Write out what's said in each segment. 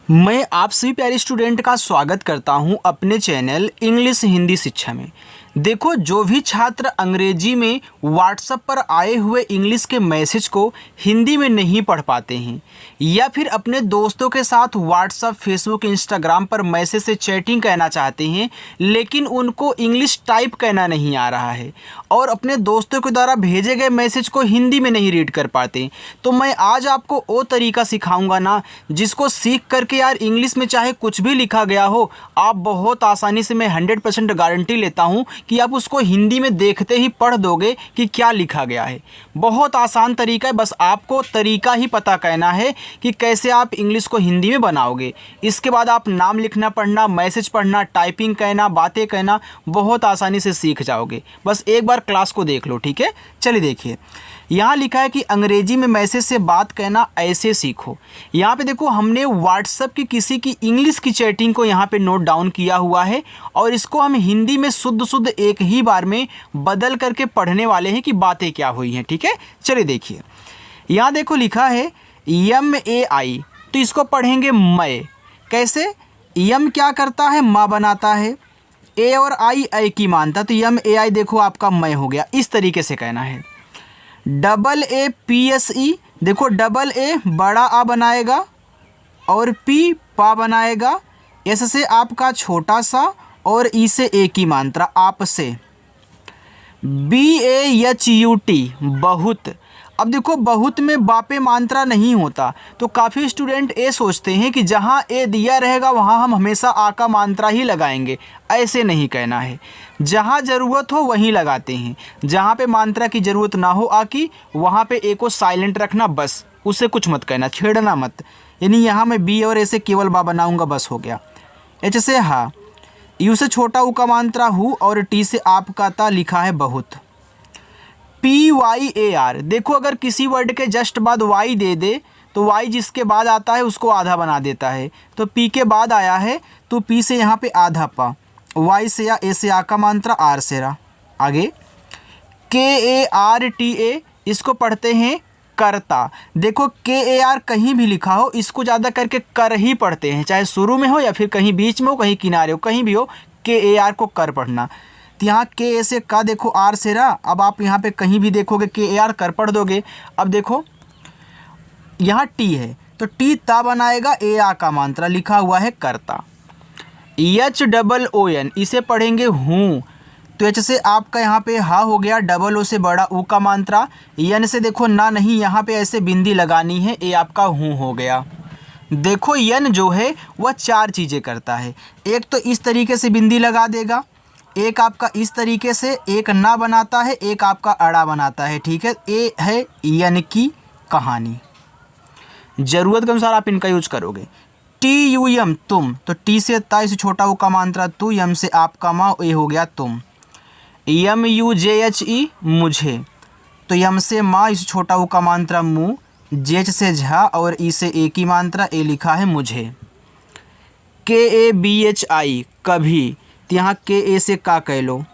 मैं आप सभी प्यारे स्टूडेंट का स्वागत करता हूं अपने चैनल इंग्लिश हिंदी शिक्षा में। देखो, जो भी छात्र अंग्रेजी में व्हाट्सएप पर आए हुए इंग्लिश के मैसेज को हिंदी में नहीं पढ़ पाते हैं या फिर अपने दोस्तों के साथ व्हाट्सएप, फेसबुक, इंस्टाग्राम पर मैसेज से चैटिंग कहना चाहते हैं लेकिन उनको इंग्लिश टाइप कहना नहीं आ रहा है और अपने दोस्तों के द्वारा भेजे गए मैसेज को हिंदी में नहीं रीड कर पाते, तो मैं आज आपको वो तरीका सिखाऊंगा ना जिसको सीख करके यार इंग्लिश में चाहे कुछ भी लिखा गया हो आप बहुत आसानी से, मैं 100% गारंटी लेता हूँ कि आप उसको हिंदी में देखते ही पढ़ दोगे कि क्या लिखा गया है। बहुत आसान तरीका है, बस आपको तरीका ही पता कहना है कि कैसे आप इंग्लिश को हिंदी में बनाओगे। इसके बाद आप नाम लिखना, पढ़ना, मैसेज पढ़ना, टाइपिंग कहना, बातें कहना बहुत आसानी से सीख जाओगे। बस एक बार क्लास को देख लो, ठीक है। चलिए देखिए, यहाँ लिखा है कि अंग्रेजी में मैसेज से बात कहना ऐसे सीखो। यहाँ पे देखो, हमने व्हाट्सएप की किसी की इंग्लिश की चैटिंग को यहाँ पे नोट डाउन किया हुआ है और इसको हम हिंदी में शुद्ध एक ही बार में बदल करके पढ़ने वाले हैं कि बातें क्या हुई हैं, ठीक है। चलिए देखिए, यहाँ देखो लिखा है MAI, तो इसको पढ़ेंगे मैं। कैसे? यम क्या करता है? माँ बनाता है। ए और आई की मानता, तो MAI देखो आपका मैं हो गया। इस तरीके से कहना है। AAPSE, देखो डबल ए बड़ा आ बनाएगा और पी पा बनाएगा। एस से आपका छोटा सा और ई से ए की मात्रा आप से। BAHUT बहुत। अब देखो, बहुत में बापे मात्रा नहीं होता, तो काफ़ी स्टूडेंट ये सोचते हैं कि जहाँ ए दिया रहेगा वहाँ हम हमेशा आ का मात्रा ही लगाएंगे। ऐसे नहीं कहना है, जहाँ ज़रूरत हो वहीं लगाते हैं। जहाँ पे मात्रा की ज़रूरत ना हो आ की, वहाँ पे ए को साइलेंट रखना, बस उससे कुछ मत कहना, छेड़ना मत। यानी यहाँ मैं बी और ए से केवल बा बनाऊँगा, बस हो गया। एच से हा, यू से छोटा ऊ का मात्रा हु और टी से आपका ता लिखा है बहुत। PYAR, देखो अगर किसी वर्ड के जस्ट बाद वाई दे दे तो वाई जिसके बाद आता है उसको आधा बना देता है। तो पी के बाद आया है तो पी से यहाँ पे आधा पा, वाई से या ए से आ का मात्रा, आर से रा। आगे KARTA, इसको पढ़ते हैं करता। देखो KAR कहीं भी लिखा हो, इसको ज़्यादा करके कर ही पढ़ते हैं, चाहे शुरू में हो या फिर कहीं बीच में हो, कहीं किनारे हो, कहीं भी हो, KAR को कर पढ़ना। तो यहाँ के से का देखो, आर से रा। अब आप यहाँ पे कहीं भी देखोगे KAR कर पढ़ दोगे। अब देखो यहाँ टी है तो टी ता बनाएगा, ए आ का मात्रा लिखा हुआ है करता। HOON, इसे पढ़ेंगे हूँ। तो एच से आपका यहाँ पे हा हो गया, डबल ओ से बड़ा ऊ का मात्रा। यन से देखो ना नहीं, यहाँ पे ऐसे बिंदी लगानी है, ए आपका हूँ हो गया। देखो यन जो है वह चार चीज़ें करता है। एक तो इस तरीके से बिंदी लगा देगा, एक आपका इस तरीके से, एक ना बनाता है, एक आपका अड़ा बनाता है, ठीक है। ए है यन की कहानी, ज़रूरत के अनुसार आप इनका यूज करोगे। TUM तुम, तो टी से ता इसे छोटा ऊ का मात्रा तू, यम से आपका माँ, ए हो गया तुम। MUJHE मुझे, तो यम से माँ इसे छोटा ऊ का मात्रा मुँह, जेच से झा और ई से ए की मात्रा, ए लिखा है मुझे। KABHI कभी, तो यहाँ KA से का कह लो,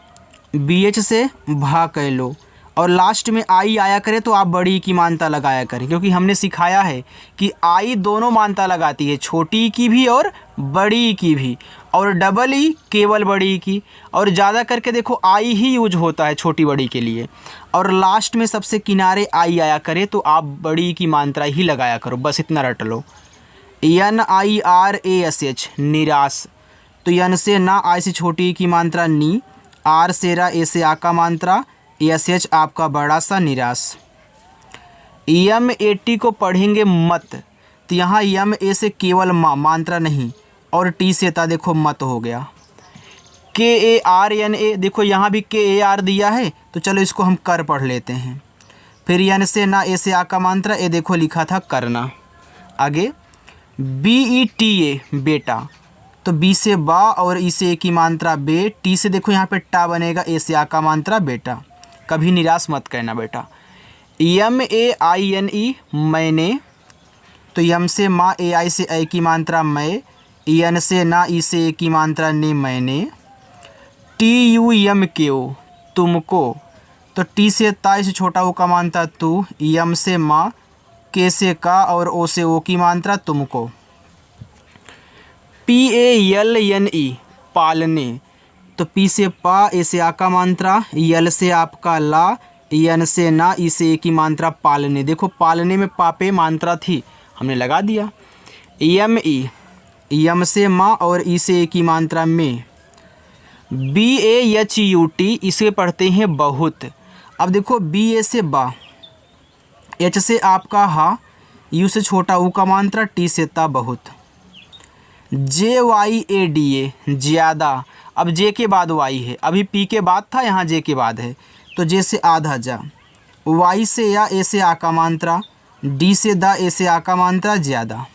BH से भा कह लो और लास्ट में आई आया करे तो आप बड़ी की मानता लगाया करें, क्योंकि हमने सिखाया है कि आई दोनों मानता लगाती है, छोटी की भी और बड़ी की भी, और डबल ई केवल बड़ी की, और ज़्यादा करके देखो आई ही यूज होता है छोटी बड़ी के लिए, और लास्ट में सबसे किनारे आई आया करे तो आप बड़ी की मात्रा ही लगाया करो, बस इतना रट लो। NIRASH निराश, तो यन से ना, आई से छोटी की मात्रा नी, आर से रा, ए से आ का मात्रा, SH आपका बड़ा सा निराश। MAT को पढ़ेंगे मत, तो यहाँ MA से केवल माँ, मात्रा नहीं, और टी से ता देखो मत हो गया। KARNA, देखो यहाँ भी KAR दिया है तो चलो इसको हम कर पढ़ लेते हैं। फिर यन से ना, ए से आ का मात्रा, ए देखो लिखा था करना। आगे BETA बेटा, तो बी से बा और ई से ए की मात्रा बे, टी से देखो यहाँ पे टा बनेगा, ए से आ का मात्रा बेटा। कभी निराश मत करना बेटा। MAINE मैंने, तो यम से माँ, ए आई से ए की मात्रा मैं, यन से ना, ई से ए की मात्रा ने मैंने। TUMKO तुमको, तो टी से ता से छोटा ओ का मात्रा तू, यम से माँ, के से का और ओ से ओ की मात्रा तुमको। PALNE पालने, तो पी से पा, ए से आ का मात्रा, यल से आपका ला, यन से ना, ई से ए की मात्रा पालने। देखो पालने में पापे मात्रा थी, हमने लगा दिया। ME यम से माँ और ई से ए की मात्रा में। BAHUT इसे पढ़ते हैं बहुत। अब देखो BA से बा, H से आपका हा, U से छोटा ऊ का मात्रा, T से ता बहुत। JYADA ज़्यादा, अब जे के बाद वाई है, अभी पी के बाद था, यहाँ जे के बाद है, तो जे से आधा जा। वाई से या, ए से आ का मात्रा, डी से दा, ए से आ का मात्रा ज़्यादा।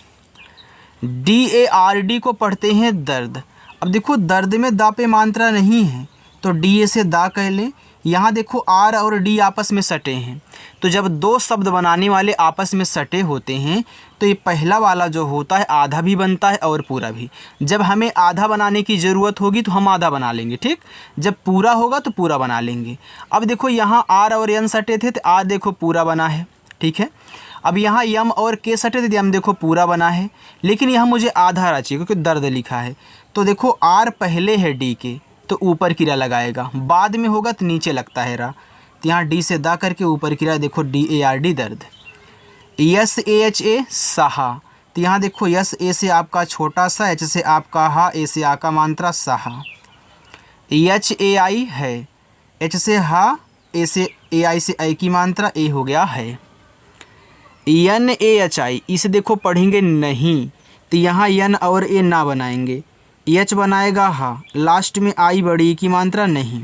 DARD को पढ़ते हैं दर्द। अब देखो दर्द में दा पे मात्रा नहीं है, तो डी ए से दा कह लें। यहाँ देखो आर और डी आपस में सटे हैं, तो जब दो शब्द बनाने वाले आपस में सटे होते हैं तो ये पहला वाला जो होता है आधा भी बनता है और पूरा भी। जब हमें आधा बनाने की ज़रूरत होगी तो हम आधा बना लेंगे, ठीक। जब पूरा होगा तो पूरा बना लेंगे। अब देखो यहाँ आर और एन सटे थे तो आर देखो पूरा बना है, ठीक है। अब यहाँ यम और के सटे थे, यम देखो पूरा बना है, लेकिन यहाँ मुझे आधा आना चाहिए क्योंकि दर्द लिखा है। तो देखो आर पहले है डी के, तो ऊपर की रा लगाएगा, बाद में होगा तो नीचे लगता है रा, तो यहाँ डी से दा करके ऊपर की रा, देखो DARD दर्द। SAHA सहा, तो यहाँ देखो यस ए से आपका छोटा सा, एच से आपका हा, ए से आ का मात्रा सहा। HAI है, एच से हा, ए से AI से आई की मात्रा, ए हो गया है। NAHI इसे देखो पढ़ेंगे नहीं, तो यहाँ यन और ए ना बनाएंगे, एच बनाएगा हा, लास्ट में आई बड़ी की मात्रा नहीं।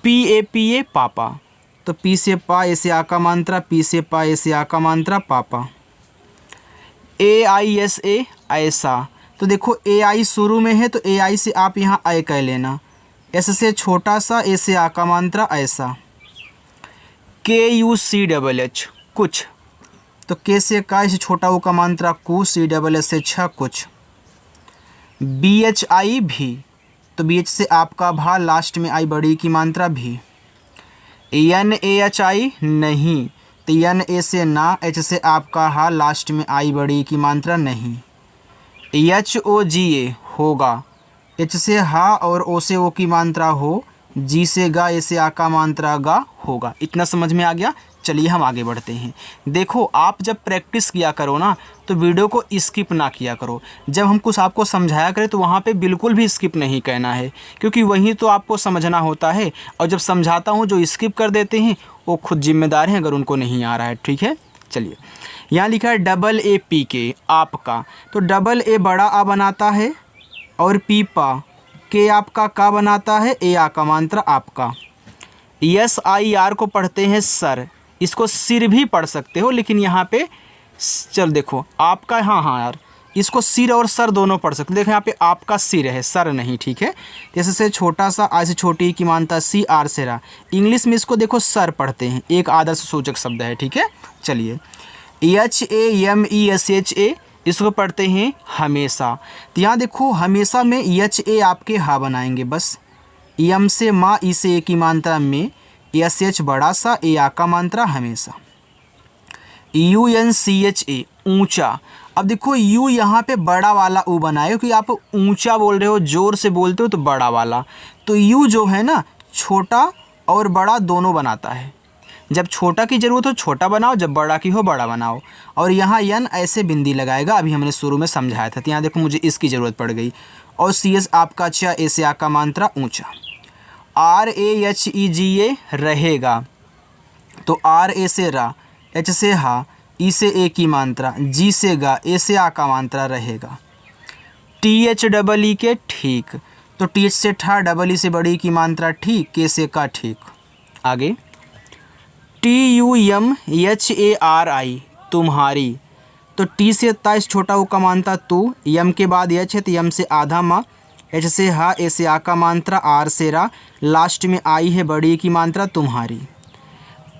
PAPA पापा, तो पी से पा, ए से आ का मात्रा, पी से पा, ए से आ का मात्रा पापा। AISA ऐसा, तो देखो AI शुरू में है तो AI से आप यहाँ आई कह लेना, एस से छोटा सा, ए से आ का मात्रा ऐसा। KUCHH कुछ, तो के से का, इसे छोटा ऊ का मात्रा कु, CSS से छ कुछ। BHI भी, तो BH से आपका भा, लास्ट में आई बड़ी की मात्रा भी। NAHI नहीं, तो NA से ना, H से आपका हा, लास्ट में आई बड़ी की मात्रा नहीं। HOGA होगा, H से हा और O से ओ की मात्रा हो, G से गा, ए से आ का मात्रा गा होगा। इतना समझ में आ गया। चलिए हम आगे बढ़ते हैं। देखो आप जब प्रैक्टिस किया करो ना तो वीडियो को स्किप ना किया करो। जब हम कुछ आपको समझाया करें तो वहाँ पे बिल्कुल भी स्किप नहीं कहना है, क्योंकि वही तो आपको समझना होता है। और जब समझाता हूँ जो स्किप कर देते हैं वो खुद जिम्मेदार हैं अगर उनको नहीं आ रहा है, ठीक है। चलिए यहाँ लिखा है AAPK आपका, तो AA बड़ा आ बनाता है और पीपा के आपका का बनाता है, ए आ का मात्रा आपका। SIR को पढ़ते हैं सर, इसको सिर भी पढ़ सकते हो, लेकिन यहाँ पे चल देखो आपका, हाँ यार इसको सिर और सर दोनों पढ़ सकते हो। देखो यहाँ पे आपका सिर है, सर नहीं, ठीक है। जैसे से छोटा सा, आई से छोटी की मानता, CR से रा। इंग्लिश में इसको देखो सर पढ़ते हैं, एक आदर्श सूचक शब्द है, ठीक है। चलिए HAMESHA इसको पढ़ते हैं हमेशा, तो यहाँ देखो हमेशा में HA आपके हा बनाएंगे बस। यम से माँ, ई से ए की मात्रा में, SH बड़ा सा, ए आ का मात्रा हमेशा। UNCHA ऊंचा, अब देखो यू यहाँ पे बड़ा वाला ऊ बनाए, क्योंकि आप ऊंचा बोल रहे हो, जोर से बोलते हो तो बड़ा वाला, तो यू जो है ना छोटा और बड़ा दोनों बनाता है। जब छोटा की ज़रूरत हो छोटा बनाओ, जब बड़ा की हो बड़ा बनाओ। और यहाँ यन ऐसे बिंदी लगाएगा, अभी हमने शुरू में समझाया था, तो यहाँ देखो मुझे इसकी ज़रूरत पड़ गई। और CS आपका अच्छा, ए से आ का मात्रा ऊंचा। RAHEGA रहेगा, तो RA से रा, H से हा, ई से ए की मात्रा, G से गा, ए से आ का मात्रा रहेगा। THEE के ठीक, तो TH से ठा, EE से बड़ी की मात्रा ठीक, के से का ठीक। आगे TUMHARI तुम्हारी, तो T से ता, छोटा ऊ का मात्रा तू, यम के बाद H है तो यम से आधा माँ, H से हा, ए से आ का मात्रा, R से रा, लास्ट में आई है बड़ी की मात्रा तुम्हारी।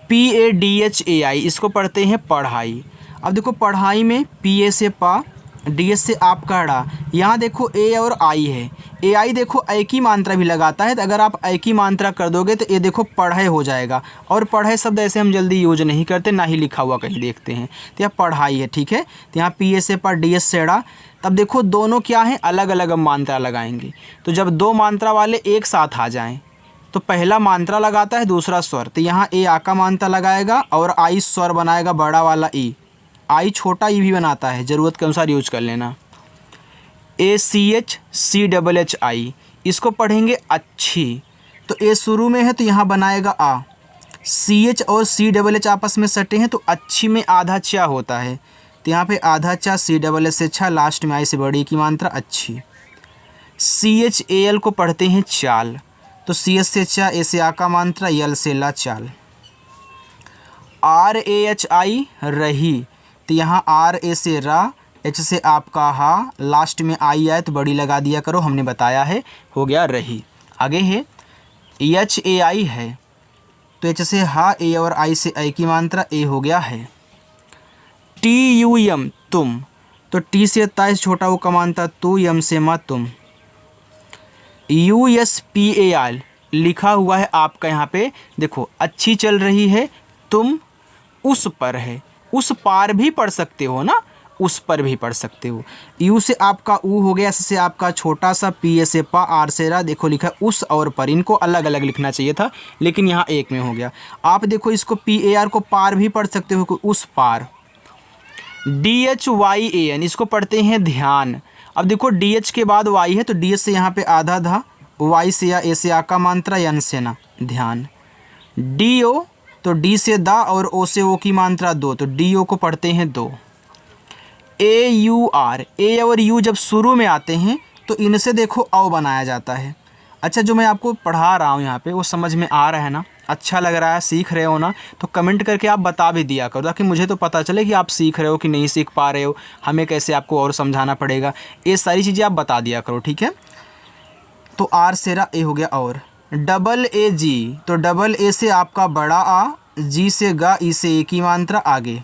PADHAI इसको पढ़ते हैं पढ़ाई। अब देखो पढ़ाई में PA से पा, DS से आपका ड़ा, यहाँ देखो A और I है, AI देखो ए की मात्रा भी लगाता है, तो अगर आप ए की मात्रा कर दोगे तो ये देखो पढ़े हो जाएगा। और पढ़े शब्द ऐसे हम जल्दी यूज नहीं करते, ना ही लिखा हुआ कहीं देखते हैं, तो यह पढ़ाई है, ठीक है। तो यहाँ PA से पा, DS से ड़ा, तब देखो दोनों क्या हैं, अलग अलग अब मात्रा लगाएंगे। तो जब दो मात्रा वाले एक साथ आ जाएं तो पहला मात्रा लगाता है, दूसरा स्वर। तो यहाँ ए आ का मात्रा लगाएगा और आई स्वर बनाएगा बड़ा वाला ई। आई छोटा ई भी बनाता है, ज़रूरत के अनुसार यूज कर लेना। ACHCHI, इसको पढ़ेंगे अच्छी। तो ए शुरू में है तो यहाँ बनाएगा आ। CH और CHH आपस में सटे हैं तो अच्छी में आधा चा होता है, तो यहाँ पे आधा चा, CHH से छा, लास्ट में आई से बड़ी की मात्रा अच्छी। CHAL को पढ़ते हैं चाल, तो CH से चा, ए से आ का मात्रा, यल से ला, चाल। RAHI रही, तो यहाँ RA से रा, H से आपका हा, लास्ट में आई आए तो बड़ी लगा दिया करो, हमने बताया है, हो गया रही। आगे है HAI है, तो H से हा, ए और आई से आई की मात्रा, ए हो गया है। TUM तुम, तो टी से ताइस छोटा वो का मात्रा तू, यम से मा तुम। USPAL लिखा हुआ है आपका यहाँ पे, देखो अच्छी चल रही है, तुम उस पर है, उस पार भी पढ़ सकते हो ना, उस पर भी पढ़ सकते हो। यू से आपका ऊ हो गया, एस से आपका छोटा सा, पी से पा, आर से रा, देखो लिखा है उस और पर, इनको अलग अलग लिखना चाहिए था लेकिन यहाँ एक में हो गया। आप देखो इसको PAR को पार भी पढ़ सकते हो, उस पार। DHYAN इसको पढ़ते हैं ध्यान। अब देखो DH के बाद Y है तो DH से यहाँ पे आधा धा, Y से या, ए से आ का मात्रा, यन से ना, ध्यान। DO तो D से दा और O से O की मात्रा दो, तो DO को पढ़ते हैं दो। AUR, ए और यू जब शुरू में आते हैं तो इनसे देखो औ बनाया जाता है। अच्छा, जो मैं आपको पढ़ा रहा हूँ यहाँ पे वो समझ में आ रहा है ना, अच्छा लग रहा है, सीख रहे हो ना, तो कमेंट करके आप बता भी दिया करो ताकि मुझे तो पता चले कि आप सीख रहे हो कि नहीं सीख पा रहे हो, हमें कैसे आपको और समझाना पड़ेगा, ये सारी चीज़ें आप बता दिया करो, ठीक है। तो आर से रा, ए हो गया और। AG, तो AA से आपका बड़ा आ, जी से गा, ई से ए की मात्रा आगे।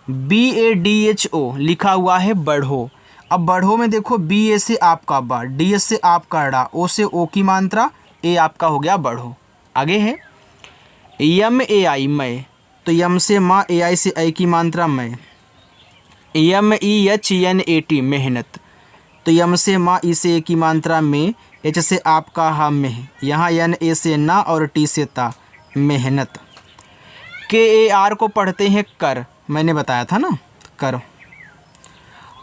BADHO लिखा हुआ है बढ़ो। अब बढ़ो में देखो BA से आपका बा, DS से आपका डा, O से O की मात्रा, ए आपका हो गया बढ़ो। आगे है MAI मैं, तो यम से माँ, AI से आई की मात्रा मैं। MEHNAT मेहनत, तो यम से माँ, ई से ए की मात्रा में, H से आपका हा में, यहाँ NA से ना और T से ता, मेहनत। KAR को पढ़ते हैं कर, मैंने बताया था ना, कर।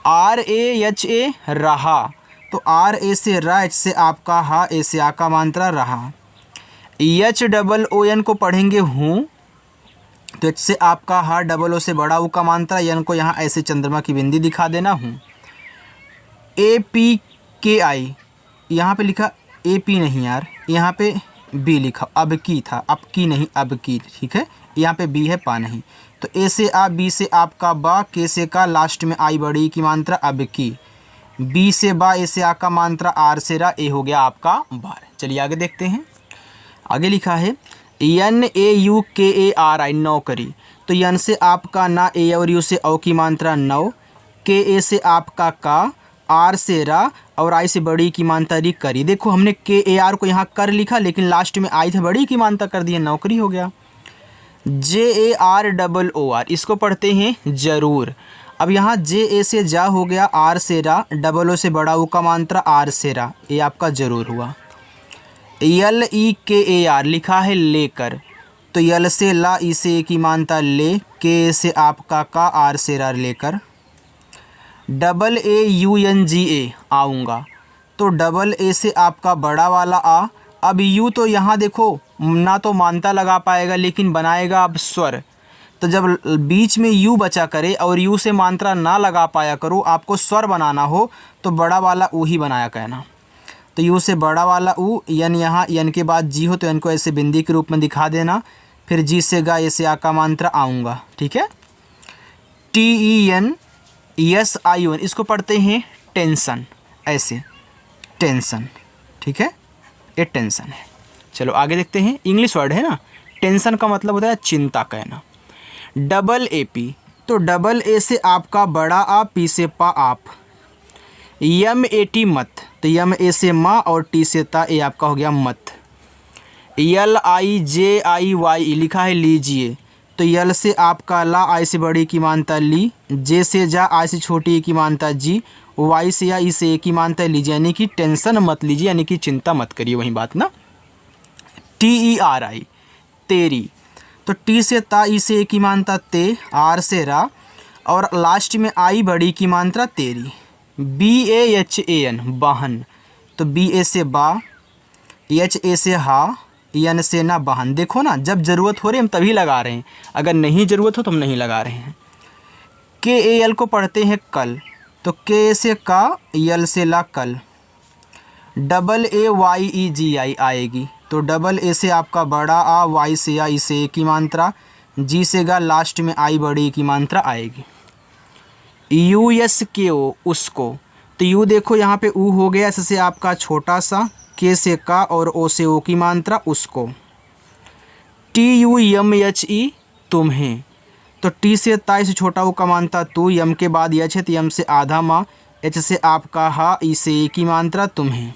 RAHA रहा, तो RA से रा, H से आपका हा, ए से आ का मात्रा रहा। HOON को पढ़ेंगे हूँ, तो H से आपका हा, डबल ओ से बड़ा ऊ का मात्रा, यन को यहाँ ऐसे चंद्रमा की बिंदी दिखा देना हूँ। APKI, यहाँ पे लिखा AP नहीं यार, यहाँ पे B लिखा, अब की था, अब की नहीं अब की, ठीक है, यहाँ पे B है, पा नहीं। तो ए से आ, बी से आपका बा, के से का, लास्ट में आई बड़ी की मात्रा, अब की। बी से बा, ए से आ का मात्रा, आर से रा, ए हो गया आपका बार। चलिए आगे देखते हैं। आगे लिखा है NAUKARI नौकरी, तो यन से आपका ना, ए और यू से औ की मात्रा नौ, के ए से आपका का, आर से रा और आई से बड़ी की मात्रा री, करी। देखो हमने KAR को यहाँ कर लिखा लेकिन लास्ट में आई से बड़ी की मात्रा कर दी है, नौकरी हो गया। JAROOR इसको पढ़ते हैं जरूर। अब यहाँ JA से जा हो गया, आर से रा, डबल ओ से बड़ा ऊ का मात्रा, आर से रा, ये आपका जरूर हुआ। LEKAR लिखा है लेकर, तो यल से ला, ई से ए की मात्रा ले, के से आपका का, आर से रा, लेकर। AAUNGA आऊँगा, तो डबल ए से आपका बड़ा वाला आ। अब यू तो यहाँ देखो ना तो मात्रा लगा पाएगा लेकिन बनाएगा अब स्वर, तो जब बीच में यू बचा करे और यू से मात्रा ना लगा पाया करो, आपको स्वर बनाना हो तो बड़ा वाला ऊ ही बनाया कहना। तो यू से बड़ा वाला ऊ, यन यहाँ, यन के बाद जी हो तो इनको ऐसे बिंदी के रूप में दिखा देना, फिर जी से गा, ए से आ का मात्रा आऊँगा, ठीक है। TENSION इसको पढ़ते हैं टेंशन, ऐसे टेंशन, ठीक है, ये टेंशन है। चलो आगे देखते हैं, इंग्लिश वर्ड है ना, टेंशन का मतलब होता है चिंता कहना। AA तो डबल ए से आपका बड़ा आ, पी से पा, आप। MAT मत, तो यम ए से माँ और टी से ता, ए आपका हो गया मत। LIJIYE लिखा है लीजिए, तो यल से आपका ला, आई से बड़ी की मात्रा ली, जे से जा, आई से छोटी की मात्रा जी, वाई से या ई से एक ही मानता है लीजिए, यानी कि टेंशन मत लीजिए, यानी कि चिंता मत करिए, वही बात ना। TERI तेरी, तो टी से ता, ई से एक ही मानता ते, आर से रा, और लास्ट में आई बड़ी की मात्रा तेरी। BAHAN वाहन, तो BA से बा, HA से हा, एन से ना वाहन। देखो ना, जब ज़रूरत हो रही हम तभी लगा रहे हैं, अगर नहीं ज़रूरत हो तो हम नहीं लगा रहे हैं। KAL को पढ़ते हैं कल, तो K से का, यल से ला कल। AAYEGI आएगी, तो AA से आपका बड़ा आ, वाई से या, ई से एक की मात्रा, जी से गा, लास्ट में आई बड़ी की मात्रा आएगी। USKO उसको, तो यू देखो यहाँ पे ऊ हो गया, एस से आपका छोटा सा, के से का और ओ से ओ की मात्रा उसको। TUMHE तुम्हें, तो टी से ता से छोटा ऊ का मात्रा तू, यम के बाद यच है तो यम से आधा माँ, एच से आपका हा, ई से एक की मात्रा तुम्हें।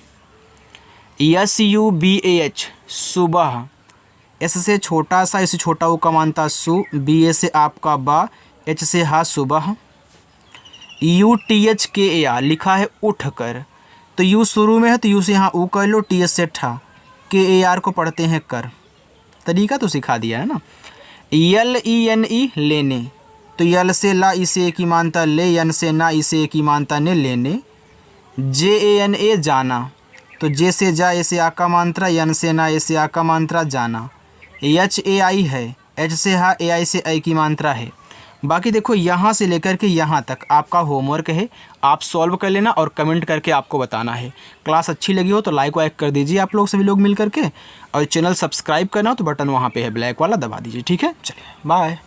SUBAH सुबह, एस से छोटा सा, इस छोटा ऊ का मात्रा सु, BA से आपका बा, एच से हा सुबह। UTHKAR लिखा है उठ कर, तो यू शुरू में है तो यू से यहाँ ऊ कर लो, TH से ठा, KAR को पढ़ते हैं कर। तरीका तो सिखा दिया है ना। LENE लेने, तो यल से ला, इसे एक ही मानता ले, यन से ना, इसे एक ही मानता ने लेने। JANA जाना, तो जे से जा, ऐसे आ का मात्रा, यन से ना, ऐसे आ का मात्रा जाना। HAI है, एच से हा, AI से आई की मात्रा है। बाकी देखो यहाँ से लेकर के यहाँ तक आपका होमवर्क है, आप सॉल्व कर लेना और कमेंट करके आपको बताना है। क्लास अच्छी लगी हो तो लाइक वाइक कर दीजिए आप लोग सभी लोग मिल करके, और चैनल सब्सक्राइब करना हो तो बटन वहाँ पे है ब्लैक वाला, दबा दीजिए। ठीक है, चलिए बाय।